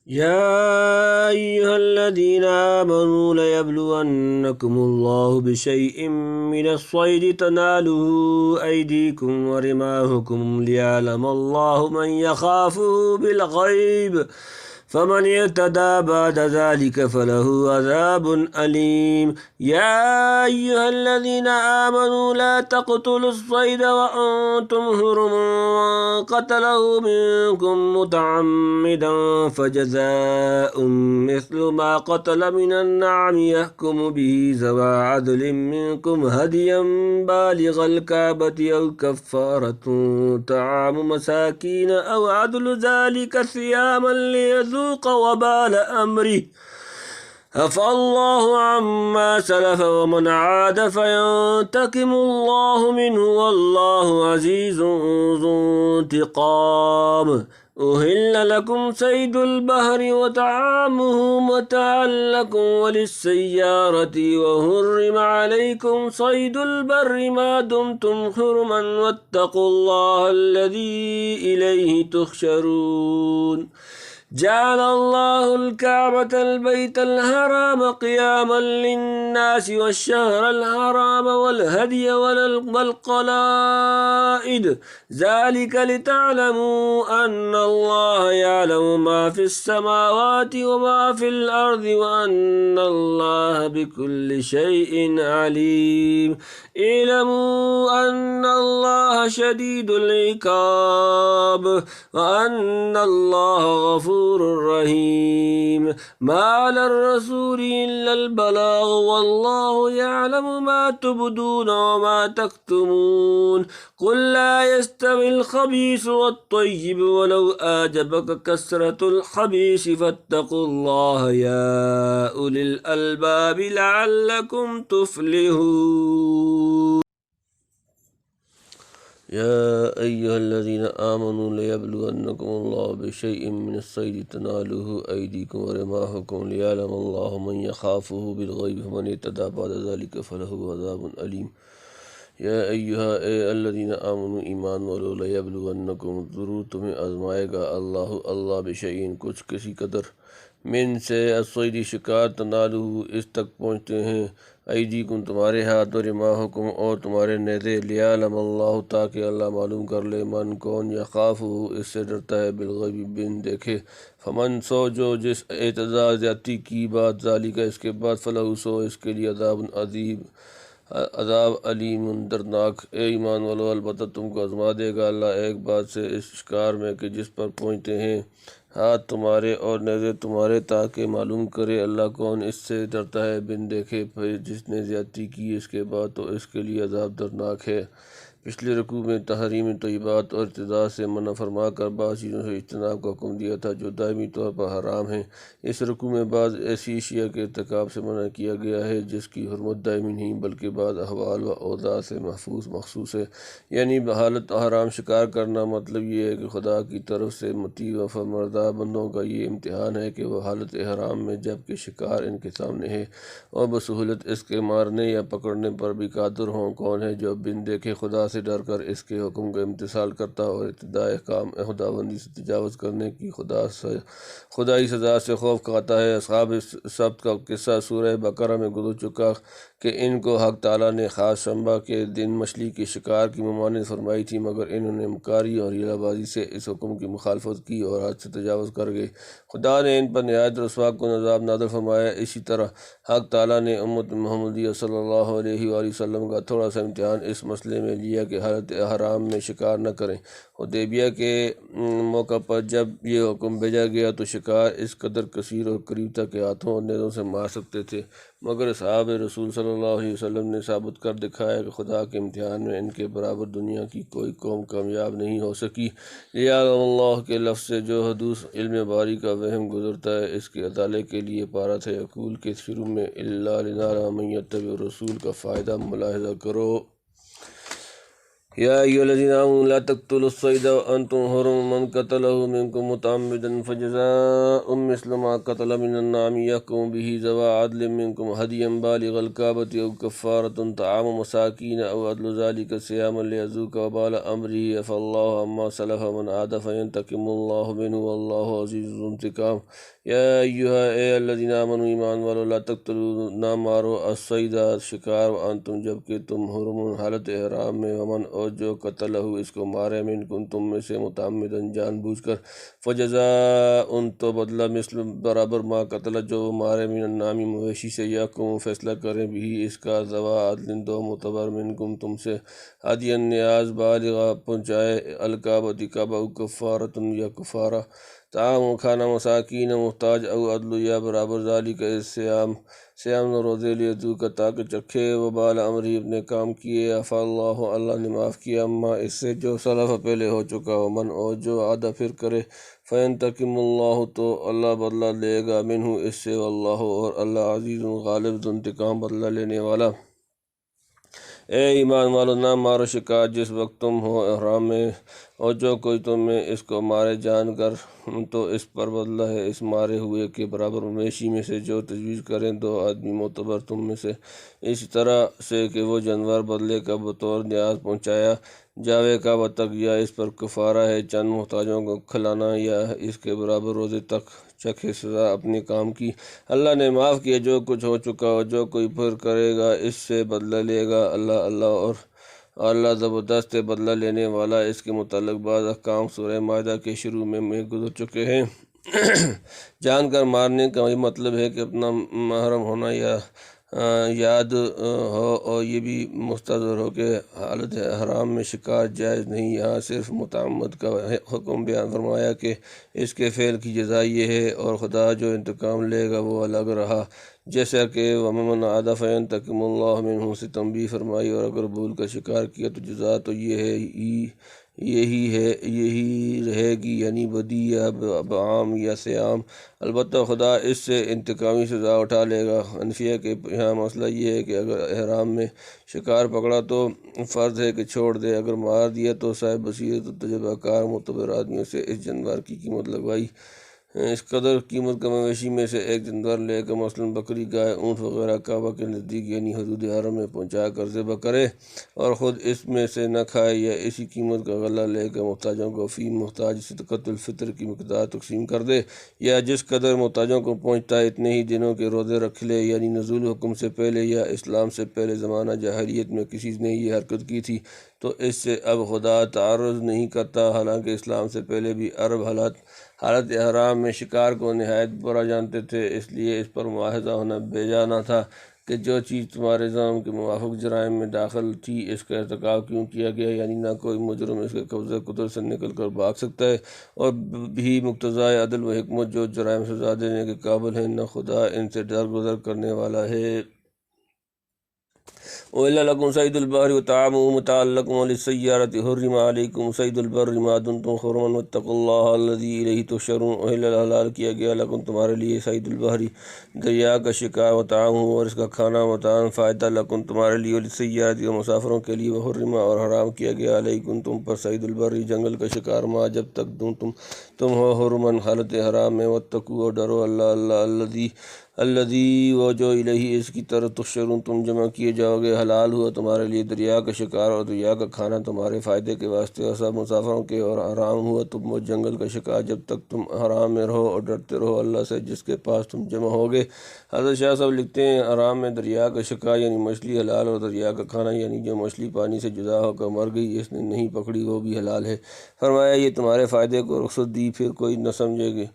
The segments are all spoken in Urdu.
يا أيها الذين آمنوا ليبلونكم الله بشيء من الصيد تناله أيديكم ورماحكم ليعلم الله من يخافه بالغيب فمن اعتدى بعد ذلك فله عذاب أليم. يا أيها الذين آمنوا لا تقتلوا الصيد وأنتم حرم ومن قتله منكم متعمدا فجزاء مثل ما قتل من النعم يحكم به ذوى عدل منكم هديا بالغ الكعبة أو كفارة طعام مساكين أو عدل ذلك صياما ليذوق وبال أمره. عفا الله عما سلف ومن عاد فينتقم الله منه والله عزيز ذو انتقام. أهل لكم صيد البحر وطعامه متاعا لكم وللسيارة وحرم عليكم صيد البر ما دمتم حرما واتقوا الله الذي إليه تحشرون. جعل الله الكعبة البيت الحرام قياما للناس والشهر الحرام والهدي والقلائد ذلك لتعلموا أن الله يعلم ما في السماوات وما في الأرض وأن الله بكل شيء عليم. اعلموا أن الله شديد العقاب وأن الله غفور رحيم. ما على الرسول إلا البلاغ والله يعلم ما تبدون وما تكتمون. قل لا يستوي الخبيث والطيب ولو أعجبك كثرة الخبيث فاتقوا الله يا أولي الألباب لعلكم تفلحون. يا أيها الذين آمنوا ليبلونكم الله بشيء من الصيد تناله أيديكم ورماحكم ليعلم الله من يخافه بالغيب فمن اعتدى بعد ذلك فله عذاب أليم. یا ایہا اے الذین آمنوا ایمان والو لیبلونکم ضرور تمہیں آزمائے گا اللہ بشیئن کچھ کسی قدر من سے الصید شکار تنالو اس تک پہنچتے ہیں ایدیکم تمہارے ہاتھ و رماحکم اور تمہارے نیزے لیعلم اللہ تاکہ اللہ معلوم کر لے من کون یخافہ اس سے ڈرتا ہے بالغیب بن دیکھے فمن سو جو جس اعتداء زیادتی کی بات ذالک اس کے بعد فلہ سو اس کے لیے عذاب علیم دردناک۔ اے ایمان والو البتہ تم کو آزما دے گا اللہ ایک بات سے اس شکار میں کہ جس پر پہنچتے ہیں ہاتھ تمہارے اور نیزے تمہارے تاکہ معلوم کرے اللہ کون اس سے ڈرتا ہے بن دیکھے پھر جس نے زیادتی کی اس کے بعد تو اس کے لیے عذاب دردناک ہے۔ پچھلے رکوع میں تحریم طیبات اور ارتداد سے منع فرما کر بعض چیزوں سے اجتناب کا حکم دیا تھا جو دائمی طور پر حرام ہیں۔ اس رکوع میں بعض ایسی اشیاء کے ارتکاب سے منع کیا گیا ہے جس کی حرمت دائمی نہیں بلکہ بعض احوال و اوضاع سے محفوظ مخصوص ہے، یعنی بحالت حرام شکار کرنا مطلب یہ ہے کہ خدا کی طرف سے مطیع و فرمانبردار بندوں کا یہ امتحان ہے کہ وہ حالت حرام میں جب کہ شکار ان کے سامنے ہے اور بسہولت اس کے مارنے یا پکڑنے پر بھی قادر ہوں، کون ہے جو بن دیکھے خدا سے ڈر کر اس کے حکم کا امتثال کرتا اور ابتداء احکام خداوندی سے تجاوز کرنے کی خدائی سزا سے خوف کھاتا ہے۔ اصحاب سبت کا قصہ سورہ بقرہ میں گزر چکا کہ ان کو حق تعالیٰ نے خاص شنبہ کے دن مچھلی کے شکار کی ممانعت فرمائی تھی مگر انہوں نے مکاری اور ہیلہ بازی سے اس حکم کی مخالفت کی اور حد سے تجاوز کر گئے۔ خدا نے ان پر نہایت رسوا کن عذاب نازل فرمایا۔ اسی طرح حق تعالیٰ نے امت محمدیہ صلی اللہ علیہ وآلہ وسلم کا تھوڑا سا امتحان اس مسئلے میں لیا کہ حالت حرام میں شکار نہ کریں۔ حدیبیہ کے موقع پر جب یہ حکم بھیجا گیا تو شکار اس قدر کثیر اور قریب تک کہ ہاتھوں اور نیزوں سے مار سکتے تھے، مگر اصحاب رسول صلی اللہ علیہ وسلم نے ثابت کر دکھایا کہ خدا کے امتحان میں ان کے برابر دنیا کی کوئی قوم کامیاب نہیں ہو سکی۔ یعلم اللہ کے لفظ سے جو حدوث علم باری کا وہم گزرتا ہے اس کے اطالے کے لیے پارا تھا یقول کے شروع میں الا لنعلم من یتبع الرسول کا فائدہ ملاحظہ کرو۔ يا أيها الذين آمنوا لا تقتلوا الصيد وأنتم حرم من قتله منكم متعمدا فجزاء مثل ما قتل من النعم يحكم به ذوى عدل منكم هديا بالغ الكعبة أو كفارة طعام مساكين أو عدل ذلك صياما ليذوق وبال أمره فالله عما سلف من عاد فينتقم الله منه والله عزيز ذو انتقام یا ایہا اے الذین آمنوا ایمان والو لا تقتلوا نہ مارو الصید شکار وانتم جبکہ تم حرم حالت احرام میں ومن اور جو قتلہ اس کو مارے منکم تم میں سے متعمدن جان بوجھ کر فجزاء تو بدلہ مثل برابر ما قتل جو مارے من النعام مویشی سے یحکم فیصلہ کریں بھی اس کا ذوی عدل دو معتبر منکم تم سے ہدی نیاز بالغ پہنچائے الکعبۃ کعبہ کفارۃ یا کفارہ طعام کھانا مساکین محتاج او عدل یا برابر ذالک سیام روزے لیے تو کا تاکہ چکھے وبال امری اپنے کام کیے عفا اللہ اللہ نے معاف کیا اما اس سے جو سلف پہلے ہو چکا ہو من اور جو عادہ پھر کرے فینتقم اللہ تو اللہ بدلہ لے گا منہ اس سے واللہ اور اللہ عزیز غالب ذو انتقام بدلہ لینے والا اے ایمان والو نہ مارو شکار جس وقت تم ہو احرام میں اور جو کوئی تم میں اس کو مارے جان کر تو اس پر بدلہ ہے اس مارے ہوئے کے برابر مویشی میں سے جو تجویز کریں دو آدمی معتبر تم میں سے اس طرح سے کہ وہ جانور بدلے کا بطور نیاز پہنچایا جاوے کا بطخ یا اس پر کفارہ ہے چند محتاجوں کو کھلانا یا اس کے برابر روزے تک چکھے سزا اپنے کام کی اللہ نے معاف کیا جو کچھ ہو چکا ہو جو کوئی پھر کرے گا اس سے بدلہ لے گا اللہ اور اللہ زبردست بدلہ لینے والا اس کے متعلق بعض احکام سورہ مائدہ کے شروع میں گزر چکے ہیں جان کر مارنے کا یہ مطلب ہے کہ اپنا محرم ہونا یا یاد ہو اور یہ بھی مستظہر ہو کہ حالت حرام میں شکار جائز نہیں یہاں صرف متعمد کا حکم بیان فرمایا کہ اس کے فعل کی جزا یہ ہے اور خدا جو انتقام لے گا وہ الگ رہا جیسا کہ ومن عاد فینتقم اللہ منہ سے تنبیہ فرمائی اور اگر بھول کا شکار کیا تو جزا تو یہی رہے گی یعنی بدی یا بعام یا سیام البتہ خدا اس سے انتقامی سزا اٹھا لے گا حنفیہ کے یہاں مسئلہ یہ ہے کہ اگر احرام میں شکار پکڑا تو فرض ہے کہ چھوڑ دے اگر مار دیا تو صاحب بصیرت و تجربہ کار معتبر آدمیوں سے اس جانور کی قیمت لگوائی اس قدر قیمت کا مویشی میں سے ایک جانور لے کر مثلاً بکری گائے اونٹ وغیرہ کعبہ کے نزدیک یعنی حدود حرم میں پہنچا کر ذبح کرے اور خود اس میں سے نہ کھائے یا اسی قیمت کا غلہ لے کر محتاجوں کو فی محتاج صدقۃ الفطر کی مقدار تقسیم کر دے یا جس قدر محتاجوں کو پہنچتا ہے اتنے ہی دنوں کے روزے رکھ لے یعنی نزول حکم سے پہلے یا اسلام سے پہلے زمانہ جاہلیت میں کسی نے یہ حرکت کی تھی تو اس سے اب خدا تعرض نہیں کرتا حالانکہ اسلام سے پہلے بھی عرب حالت احرام میں شکار کو نہایت برا جانتے تھے اس لیے اس پر مواخذہ ہونا بیجا نہ تھا کہ جو چیز تمہارے نظام کے موافق جرائم میں داخل تھی اس کا ارتکاب کیوں کیا گیا یعنی نہ کوئی مجرم اس کے قبضہ قدرت سے نکل کر بھاگ سکتا ہے اور بھی مقتضائے عدل و حکمت جو جرائم سزا دینے کے قابل ہیں نہ خدا ان سے درگزر کرنے والا ہے وَإِلَّا لَكُمْ صَيْدُ الْبَحْرِ وَطَعَامُهُ مَتَاعًا لَكُمْ وَلِلسَّيَّارَةِ حُرِّمَ عَلَيْكُمْ صَيْدُ الْبَرِّ مَا دُمْتُمْ حُرُمًا وَاتَّقُوا اللَّهَ الَّذِي إِلَيْهِ تُحْشَرُونَ وَإِلَّا حلال کیا گیا لکم تمہارے لیے صید البحری دریا کا شکار وطعامہ اور اس کا کھانا متاعاً فائدہ لکم تمہارے لیے وللسیارۃ اور مسافروں کے لیے وحرم اور حرام کیا گیا علیکم تم پر صید البر جنگل کا شکار ما جب تک تم ہو حرمن حالت حرام میں واتقوا اور ڈرو الذی وہ جو الہی اس کی طرف تحشرون تم جمع کیے جاؤ گے حلال ہوا تمہارے لیے دریا کا شکار اور دریا کا کھانا تمہارے فائدے کے واسطے اور سب مسافروں کے اور حرام ہوا تم وہ جنگل کا شکار جب تک تم حرام میں رہو اور ڈرتے رہو اللہ سے جس کے پاس تم جمع ہوگے حضرت شاہ صاحب لکھتے ہیں حرام میں دریا کا شکار یعنی مچھلی حلال اور دریا کا کھانا یعنی جو مچھلی پانی سے جدا ہو کر مر گئی اس نے نہیں پکڑی وہ بھی حلال ہے فرمایا یہ تمہارے فائدے کو رخصت دی پھر کوئی نہ سمجھے گے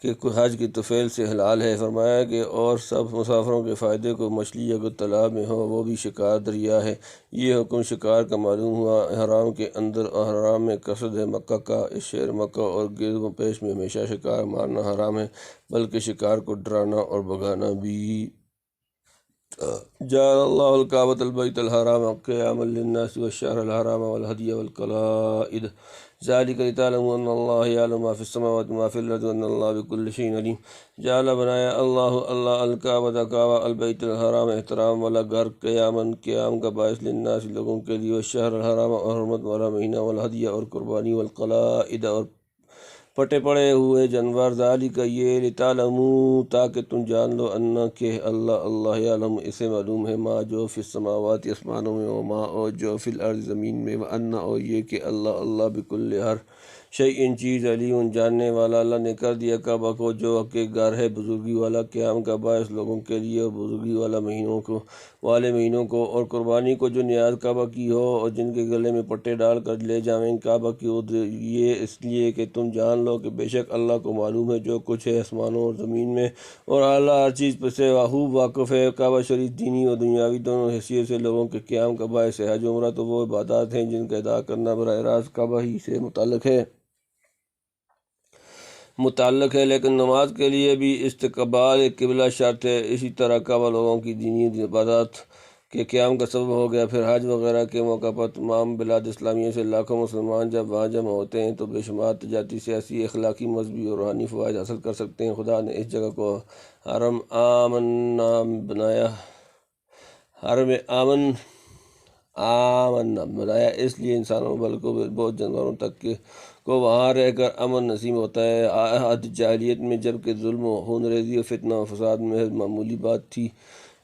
کہ حج کی طفیل سے حلال ہے فرمایا کہ اور سب مسافروں کے فائدے کو مچھلی اگر تالاب میں ہو وہ بھی شکار دریا ہے یہ حکم شکار کا معلوم ہوا حرام کے اندر اور حرام میں قصد ہے مکہ کا اس شہر مکہ اور گرد و پیش میں ہمیشہ شکار مارنا حرام ہے بلکہ شکار کو ڈرانا اور بھگانا بھی جعل اللہ الکعبۃ البیت الحرام قیاما للناس والشہر الحرام والہدی والقلائد ذالک لتعلموا ان اللہ یعلم ما فی السماوات وما فی الارض وان اللہ بکل شیء علیم۔ جعل بنایا اللہ الکعبۃ کعبہ البیت الحرام احترام والا گھر قیام کا باعث للناس لوگوں کے لیے، والشہر الحرام اور حرمت والا مہینہ، والہدی اور قربانی، والقلائد اور پٹے پڑے ہوئے جانور، ذالک یہ، لتعلموا تاکہ تم جان لو، انا کہ اللہ یعلم اسے معلوم ہے، ما جو فی السماوات آسمانوں میں، وما اور جو فی الارض زمین میں، وانا اور یہ کہ اللہ بکل ہر شیء چیز علیم جاننے والا۔ اللہ نے کر دیا کعبہ کو جو کہ گھر ہے بزرگی والا، قیام کا باعث لوگوں کے لیے، اور بزرگی والا مہینوں کو اور قربانی کو جو نیاز کعبہ کی ہو، اور جن کے گلے میں پٹے ڈال کر لے جائیں کعبہ کی اور یہ اس لیے کہ تم جان لو کہ بے شک اللہ کو معلوم ہے جو کچھ ہے آسمانوں اور زمین میں، اور اللہ ہر چیز پر سے خوب واقف ہے۔ کعبہ شریف دینی اور دنیاوی دونوں حیثیت سے لوگوں کے قیام کا باعث ہے۔ حج و عمرہ تو وہ عبادات ہیں جن کا ادا کرنا براہ راست کعبہ ہی سے متعلق ہے، لیکن نماز کے لیے بھی استقبال قبلہ شرط ہے۔ اسی طرح کعبہ لوگوں کی دینی عبادات کے قیام کا سبب ہو گیا۔ پھر حج وغیرہ کے موقع پر تمام بلاد اسلامیہ سے لاکھوں مسلمان جب وہاں جمع ہوتے ہیں تو بے شمار تجارتی، سیاسی، اخلاقی، مذہبی اور روحانی فوائد حاصل کر سکتے ہیں۔ خدا نے اس جگہ کو حرم آمن بنایا، اس لیے انسانوں بلکہ بہت جانوروں تک کو وہاں رہ کر امن نصیب ہوتا ہے۔ عہد جاہلیت میں جب کہ ظلم و خون ریزی و فتنہ و فساد محض معمولی بات تھی،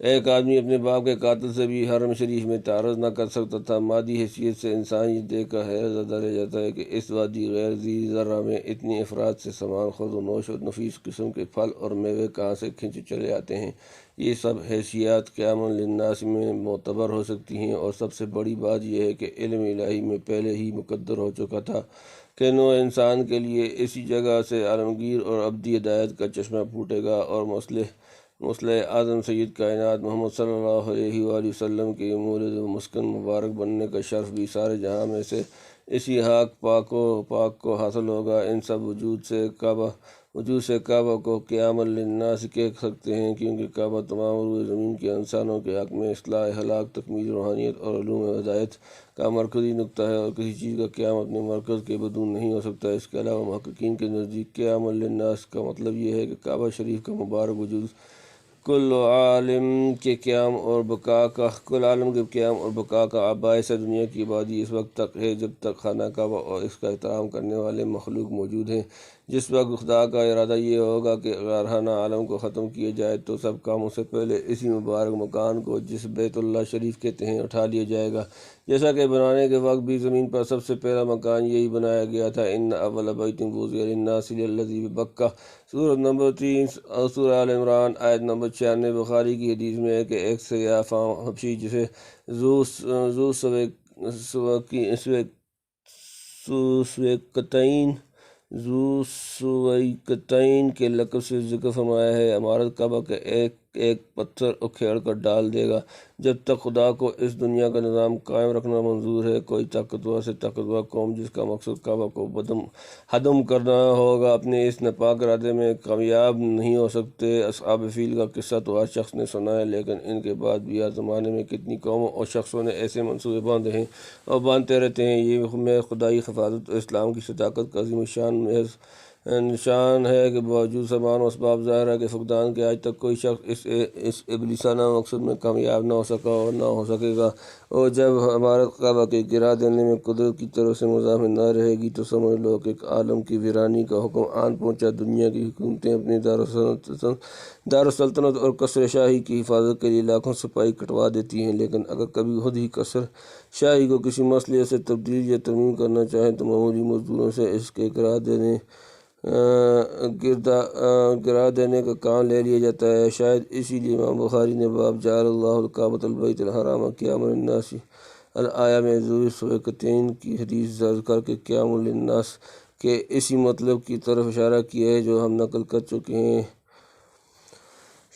ایک آدمی اپنے باپ کے قاتل سے بھی حرم شریف میں تعرض نہ کر سکتا تھا۔ مادی حیثیت سے انسان یہ دیکھ کر حیرت زدہ رہ جاتا ہے کہ اس وادی غیر ذی زرع میں اتنی افراد سے سامان، خورد و نوش اور نفیس قسم کے پھل اور میوے کہاں سے کھنچے چلے آتے ہیں۔ یہ سب حیثیات قیام للناس میں معتبر ہو سکتی ہیں، اور سب سے بڑی بات یہ ہے کہ علم الہی میں پہلے ہی مقدر ہو چکا تھا کہ نوع انسان کے لیے اسی جگہ سے عالمگیر اور ابدی ہدایت کا چشمہ پھوٹے گا، اور مسلح اعظم سید کائنات محمد صلی اللہ علیہ وآلہ وسلم کے مولد و مسکن مبارک بننے کا شرف بھی سارے جہاں میں سے اسی پاک کو حاصل ہوگا۔ ان سب وجود سے کعبہ کو قیام للناس کہہ سکتے ہیں، کیونکہ کعبہ تمام روئے زمین کے انسانوں کے حق میں اصلاح، ہلاک، تکمیل، روحانیت اور علوم ہدایت کا مرکزی نقطہ ہے، اور کسی چیز کا قیام اپنے مرکز کے بدون نہیں ہو سکتا۔ اس کے علاوہ محققین کے نزدیک قیام للناس کا مطلب یہ ہے کہ کعبہ شریف کا مبارک وجود کل عالم کے قیام اور بقا کا باعث ہے۔ دنیا کی آبادی اس وقت تک ہے جب تک خانہ کعبہ اور اس کا احترام کرنے والے مخلوق موجود ہیں۔ جس وقت خدا کا ارادہ یہ ہوگا کہ غارحانہ عالم کو ختم کیا جائے تو سب کاموں سے پہلے اسی مبارک مکان کو، جس بیت اللہ شریف کہتے ہیں، اٹھا لیا جائے گا، جیسا کہ بنانے کے وقت بھی زمین پر سب سے پہلا مکان یہی بنایا گیا تھا۔ ان اول بیت وضع للناس للذی ببکہ، سورۃ نمبر 3 اور سورہ آل عمران آیت نمبر 96۔ بخاری کی حدیث میں ہے کہ ایک سیاہ حبشی جسے ذو سویقتین کے لقب سے ذکر فرمایا ہے، عمارت کعبہ کا ایک ایک پتھر اکھیڑ کر ڈال دے گا۔ جب تک خدا کو اس دنیا کا نظام قائم رکھنا منظور ہے، کوئی طاقتور سے طاقتور قوم جس کا مقصد کعبہ کو ہدم کرنا ہوگا، اپنے اس ناپاک ارادے میں کامیاب نہیں ہو سکتے۔ اصحاب فیل کا قصہ تو ہر شخص نے سنا ہے، لیکن ان کے بعد بھی ہر زمانے میں کتنی قوموں اور شخصوں نے ایسے منصوبے باندھے ہیں اور باندھتے رہتے ہیں۔ یہ میں خدائی حفاظت اور اسلام کی صداقت کا عظیم نشان ہے کہ باوجود سامان و اسباب ظاہرہ کے فقدان کے آج تک کوئی شخص اس ابلیسانہ مقصد میں کامیاب نہ ہو سکا اور نہ ہو سکے گا۔ اور جب عمارت کعبہ کے گرا دینے میں قدرت کی طرف سے مزاحمت نہ رہے گی تو سمجھ لو کہ ایک عالم کی ویرانی کا حکم آن پہنچا۔ دنیا کی حکومتیں اپنی دارالسلطنت اور قصر شاہی کی حفاظت کے لیے لاکھوں سپاہی کٹوا دیتی ہیں، لیکن اگر کبھی خود ہی قصر شاہی کو کسی مسئلے سے تبدیل یا ترمیم کرنا چاہیں تو معمولی مزدوروں سے اس کے گرا دینے کا کام لے لیا جاتا ہے۔ شاید اسی لیے امام بخاری نے باب جعل اللہ الکعبۃ البیت الحرام قیاما للناس الآیہ میں ذو سویقتین کی حدیث کر کے قیام للناس کے اسی مطلب کی طرف اشارہ کیا ہے جو ہم نقل کر چکے ہیں۔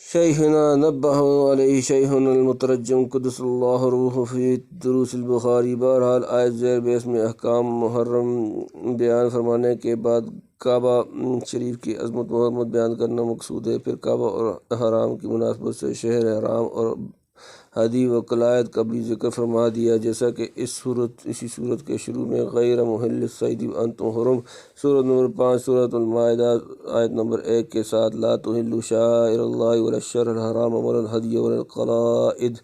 شیخنا نبہ علیہ شیخنا المترجم قدس اللہ روحہ فی دروس البخاری۔ بہرحال آیت زیر بحث میں احکام محرم بیان فرمانے کے بعد کعبہ شریف کی عظمت و حرمت بیان کرنا مقصود ہے۔ پھر کعبہ اور حرام کی مناسبت سے شہر حرام اور ہدی و قلائد کا بھی ذکر فرما دیا، جیسا کہ اسی صورت کے شروع میں غیر محل الصید وانتم حرم، سورۃ نمبر 5 سورۃ المائدہ آیت نمبر 1 کے ساتھ لا تحلوا شعائر اللہ ولا الشہر الحرام ولا الہدی ولا القلائد،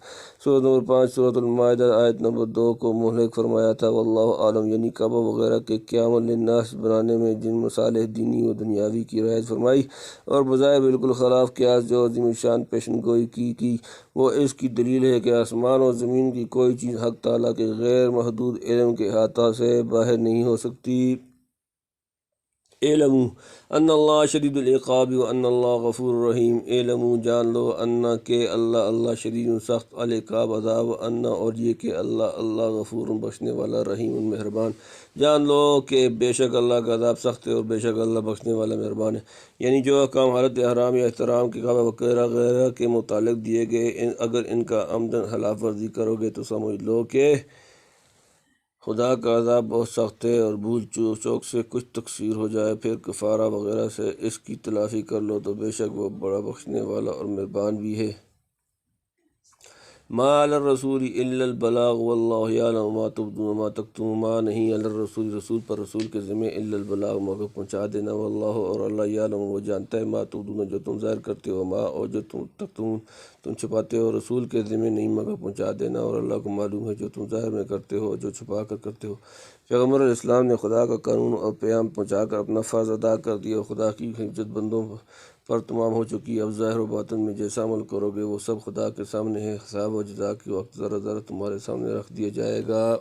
سورۃ نمبر 5 سورۃ المائدہ آیت نمبر 2 کو مہلک فرمایا تھا۔ واللہ عالم، یعنی کعبہ وغیرہ کے قیام للناس بنانے میں جن مصالح دینی و دنیاوی کی رعایت فرمائی اور بظاہر بالکل خلاف قیاس جو عظیم شان پیشن گوئی کی وہ اس کی دلیل ہے کہ آسمان و زمین کی کوئی چیز حق تعالیٰ کے غیر محدود علم کے احاطہ سے باہر نہیں ہو سکتی۔ اعلموا ان اللہ شدید العقاب و ان اللہ غفور رحیم، اعلموا جان لو، ان کہ اللہ شدید سخت العقاب عذاب، ان اور یہ کہ اللہ غفور بخشنے والا رحیم مہربان، جان لو کہ بے شک اللہ کا عذاب سخت ہے اور بے شک اللہ بخشنے والا مہربان ہے۔ یعنی جو احکام حالت احرام یا احترام کے کعبہ وغیرہ کے متعلق دیے گئے، اگر ان کا عمدن خلاف ورزی کرو گے تو سمجھ لو کہ خدا کا عذاب بہت سخت ہے، اور بھول چوک سے کچھ تقصیر ہو جائے پھر کفارہ وغیرہ سے اس کی تلافی کر لو تو بے شک وہ بڑا بخشنے والا اور مہربان بھی ہے۔ ما علی الرسول الا البلاغ واللہ یعلم ما تبدون وما تکتمون، ما نہیں علی الرسول رسول پر رسول کے ذمہ الا البلاغ مگر پہنچا دینا، واللہ اور اللہ یعلم وہ جانتا ہے ما تبدون جو تم ظاہر کرتے ہو، ما اور جو تم چھپاتے ہو، رسول کے ذمہ نہیں مگر پہنچا دینا، اور اللہ کو معلوم ہے جو تم ظاہر میں کرتے ہو اور جو چھپا کر کرتے ہو۔ پیغمبر علیہ السلام نے خدا کا قانون اور پیغام پہنچا کر اپنا فرض ادا کر دیا، خدا کی حجت بندوں پر تمام ہو چکی، اب ظاہر و باطن میں جیسا عمل کرو گے وہ سب خدا کے سامنے ہے، حساب و جزا کے وقت ذرہ ذرہ تمہارے سامنے رکھ دیا جائے گا۔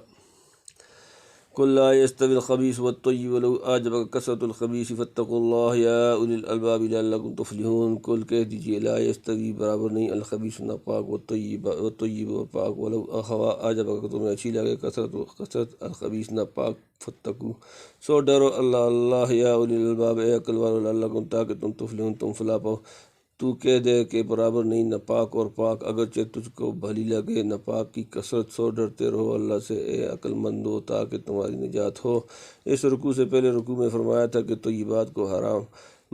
قل لا يستوي الخبيث والطيب ولو أعجبك كثرة الخبيث فاتقوا الله يا أولي الألباب لعلكم تفلحون، قل کہہ دیجیے لا يستوي برابر نہیں الخبيث ناپاک والطيب و پاک، ولو أعجبك تمہیں اچھی لگے کثرت الخبيث ناپاک، فاتقوا سو ڈرو اللہ یا اولی الالباب اے عقل والو لعلکم تاکہ تم تفلحون تم فلاح پاؤ۔ تو کہہ دے کہ برابر نہیں ناپاک اور پاک، اگرچہ تجھ کو بھلی لگے ناپاک کی کثرت، سو ڈرتے رہو اللہ سے اے عقل مندو تاکہ تمہاری نجات ہو۔ اس رکوع سے پہلے رکوع میں فرمایا تھا کہ طیبات کو حرام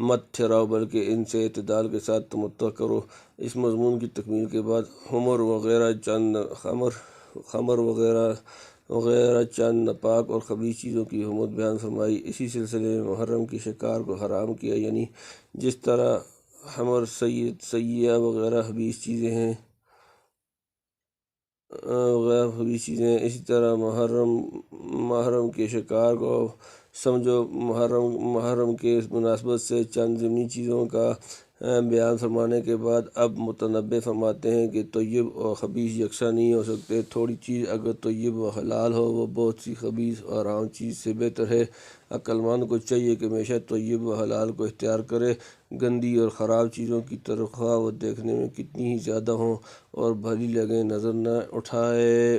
مت ٹھہراؤ بلکہ ان سے اعتدال کے ساتھ تمتع کرو۔ اس مضمون کی تکمیل کے بعد خمر وغیرہ چند ناپاک اور خبیث چیزوں کی حرمت بیان فرمائی۔ اسی سلسلے میں محرم کی شکار کو حرام کیا، یعنی جس طرح خمر سیاح وغیرہ خبیث چیزیں ہیں اسی طرح محرم کے شکار کو سمجھو۔ محرم کے مناسبت سے چند ضمنی چیزوں کا بیان فرمانے کے بعد اب متنبع فرماتے ہیں کہ طیب اور خبیث یکساں نہیں ہو سکتے، تھوڑی چیز اگر طیب و حلال ہو وہ بہت سی خبیث اور حرام چیز سے بہتر ہے۔ عقل مند کو چاہیے کہ ہمیشہ طیب و حلال کو اختیار کرے، گندی اور خراب چیزوں کی طرف خواہ وہ دیکھنے میں کتنی ہی زیادہ ہوں اور بھلی لگیں نظر نہ اٹھائے۔